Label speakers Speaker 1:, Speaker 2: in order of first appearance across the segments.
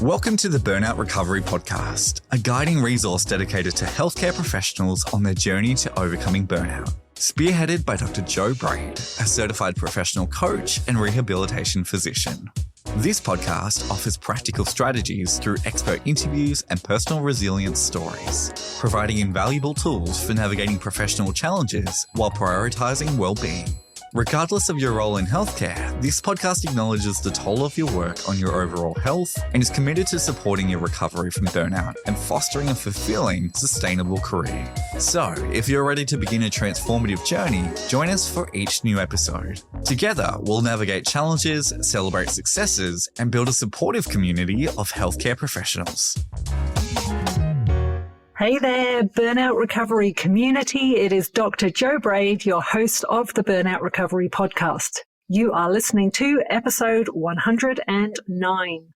Speaker 1: Welcome to the Burnout Recovery Podcast, a guiding resource dedicated to healthcare professionals on their journey to overcoming burnout. Spearheaded by Dr. Joe Braid, a certified professional coach and rehabilitation physician. This podcast offers practical strategies through expert interviews and personal resilience stories, providing invaluable tools for navigating professional challenges while prioritizing well-being. Regardless of your role in healthcare, this podcast acknowledges the toll of your work on your overall health and is committed to supporting your recovery from burnout and fostering a fulfilling, sustainable career. So, if you're ready to begin a transformative journey, join us for each new episode. Together, we'll navigate challenges, celebrate successes, and build a supportive community of healthcare professionals.
Speaker 2: Hey there, Burnout Recovery community. It is Dr. Joe Braid, your host of the Burnout Recovery Podcast. You are listening to episode 109.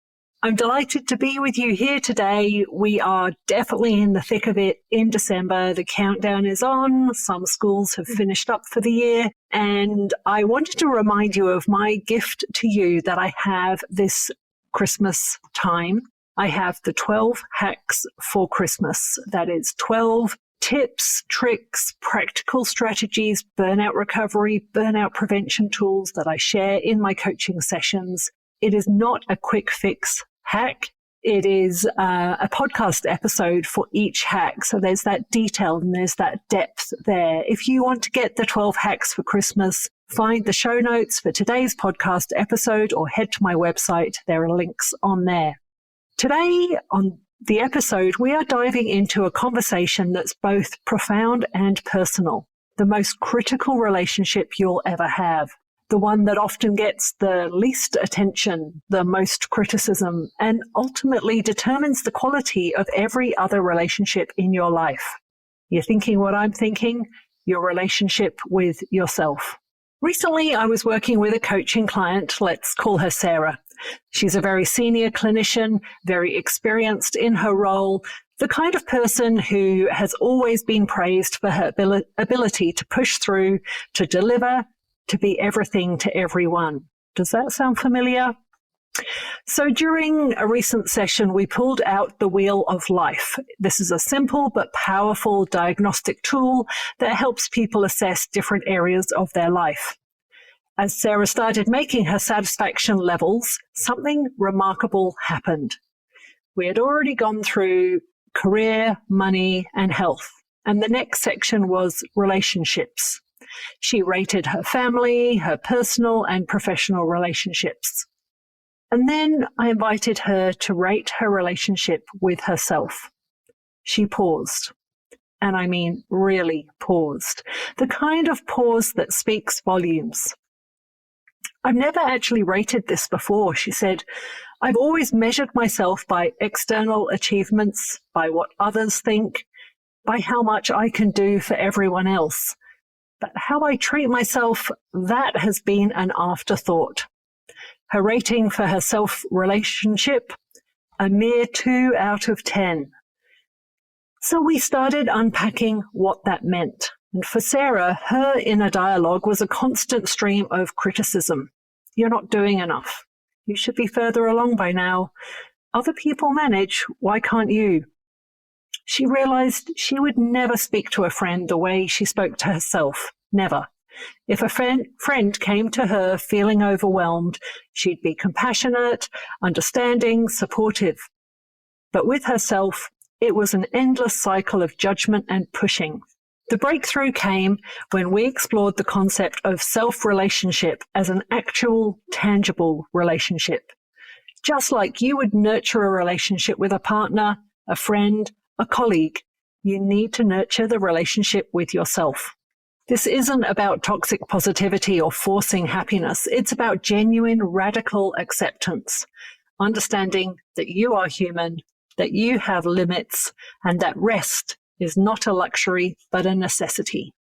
Speaker 2: I'm delighted to be with you here today. We are definitely in the thick of it in December. The countdown is on. Some schools have finished up for the year. And I wanted to remind you of my gift to you that I have this Christmas time. I have the 12 hacks for Christmas. That is 12 tips, tricks, practical strategies, burnout recovery, burnout prevention tools that I share in my coaching sessions. It is not a quick fix hack. It is a podcast episode for each hack. So there's that detail and there's that depth there. If you want to get the 12 hacks for Christmas, find the show notes for today's podcast episode or head to my website. There are links on there. Today on the episode, we are diving into a conversation that's both profound and personal, the most critical relationship you'll ever have, the one that often gets the least attention, the most criticism, and ultimately determines the quality of every other relationship in your life. You're thinking what I'm thinking, your relationship with yourself. Recently, I was working with a coaching client, let's call her Sarah. She's a very senior clinician, very experienced in her role, the kind of person who has always been praised for her ability to push through, to deliver, to be everything to everyone. Does that sound familiar? So during a recent session, we pulled out the Wheel of Life. This is a simple but powerful diagnostic tool that helps people assess different areas of their life. As Sarah started making her satisfaction levels, something remarkable happened. We had already gone through career, money, and health, and the next section was relationships. She rated her family, her personal and professional relationships. And then I invited her to rate her relationship with herself. She paused. And I mean really paused. The kind of pause that speaks volumes. I've never actually rated this before, she said. I've always measured myself by external achievements, by what others think, by how much I can do for everyone else. But how I treat myself, that has been an afterthought. Her rating for her self-relationship, a mere 2 out of 10. So we started unpacking what that meant. And for Sarah, her inner dialogue was a constant stream of criticism. You're not doing enough. You should be further along by now. Other people manage. Why can't you? She realized she would never speak to a friend the way she spoke to herself. Never. If a friend came to her feeling overwhelmed, she'd be compassionate, understanding, supportive. But with herself, it was an endless cycle of judgment and pushing. The breakthrough came when we explored the concept of self-relationship as an actual, tangible relationship. Just like you would nurture a relationship with a partner, a friend, a colleague, you need to nurture the relationship with yourself. This isn't about toxic positivity or forcing happiness. It's about genuine, radical acceptance, understanding that you are human, that you have limits, and that rest is not a luxury, but a necessity.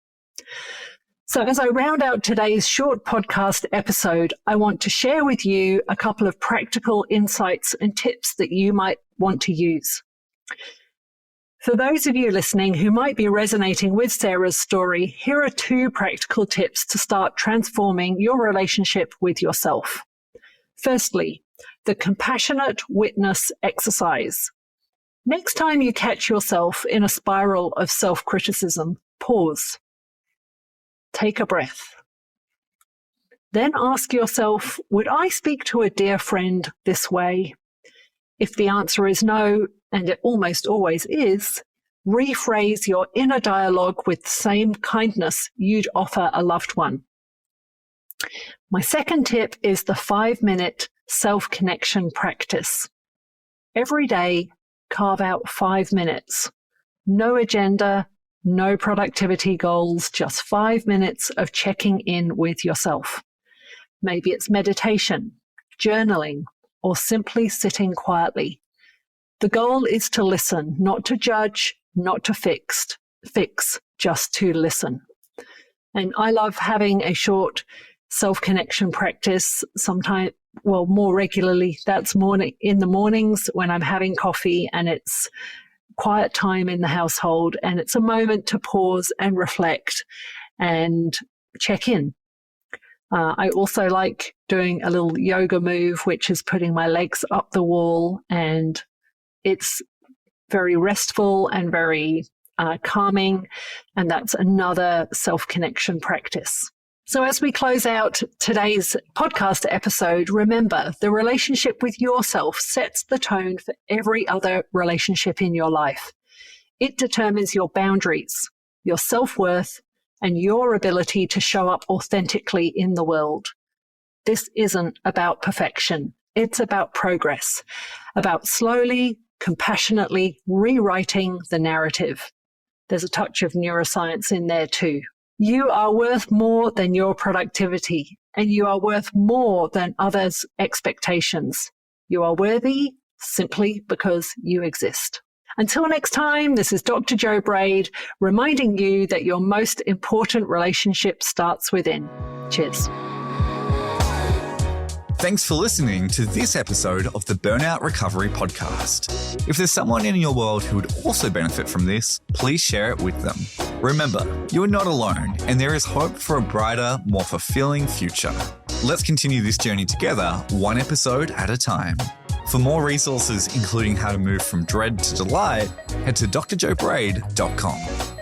Speaker 2: So as I round out today's short podcast episode, I want to share with you a couple of practical insights and tips that you might want to use. For those of you listening who might be resonating with Sarah's story, here are 2 practical tips to start transforming your relationship with yourself. Firstly, the compassionate witness exercise. Next time you catch yourself in a spiral of self-criticism, pause. Take a breath. Then ask yourself, would I speak to a dear friend this way? If the answer is no, and it almost always is, rephrase your inner dialogue with the same kindness you'd offer a loved one. My second tip is the 5-minute self-connection practice. Every day, carve out 5 minutes. No agenda, no productivity goals, just 5 minutes of checking in with yourself. Maybe it's meditation, journaling, or simply sitting quietly. The goal is to listen, not to judge, not to fix, just to listen. And I love having a short self-connection practice, sometimes, more regularly. That's in the mornings when I'm having coffee and it's quiet time in the household, and it's a moment to pause and reflect and check in. I also like doing a little yoga move, which is putting my legs up the wall, and it's very restful and very calming, and that's another self-connection practice. So as we close out today's podcast episode, remember, the relationship with yourself sets the tone for every other relationship in your life. It determines your boundaries, your self-worth, and your ability to show up authentically in the world. This isn't about perfection. It's about progress, about slowly, compassionately rewriting the narrative. There's a touch of neuroscience in there too. You are worth more than your productivity, and you are worth more than others' expectations. You are worthy simply because you exist. Until next time, this is Dr. Jo Braid, reminding you that your most important relationship starts within. Cheers.
Speaker 1: Thanks for listening to this episode of the Burnout Recovery Podcast. If there's someone in your world who would also benefit from this, please share it with them. Remember, you are not alone, and there is hope for a brighter, more fulfilling future. Let's continue this journey together, one episode at a time. For more resources, including how to move from dread to delight, head to drjobraid.com.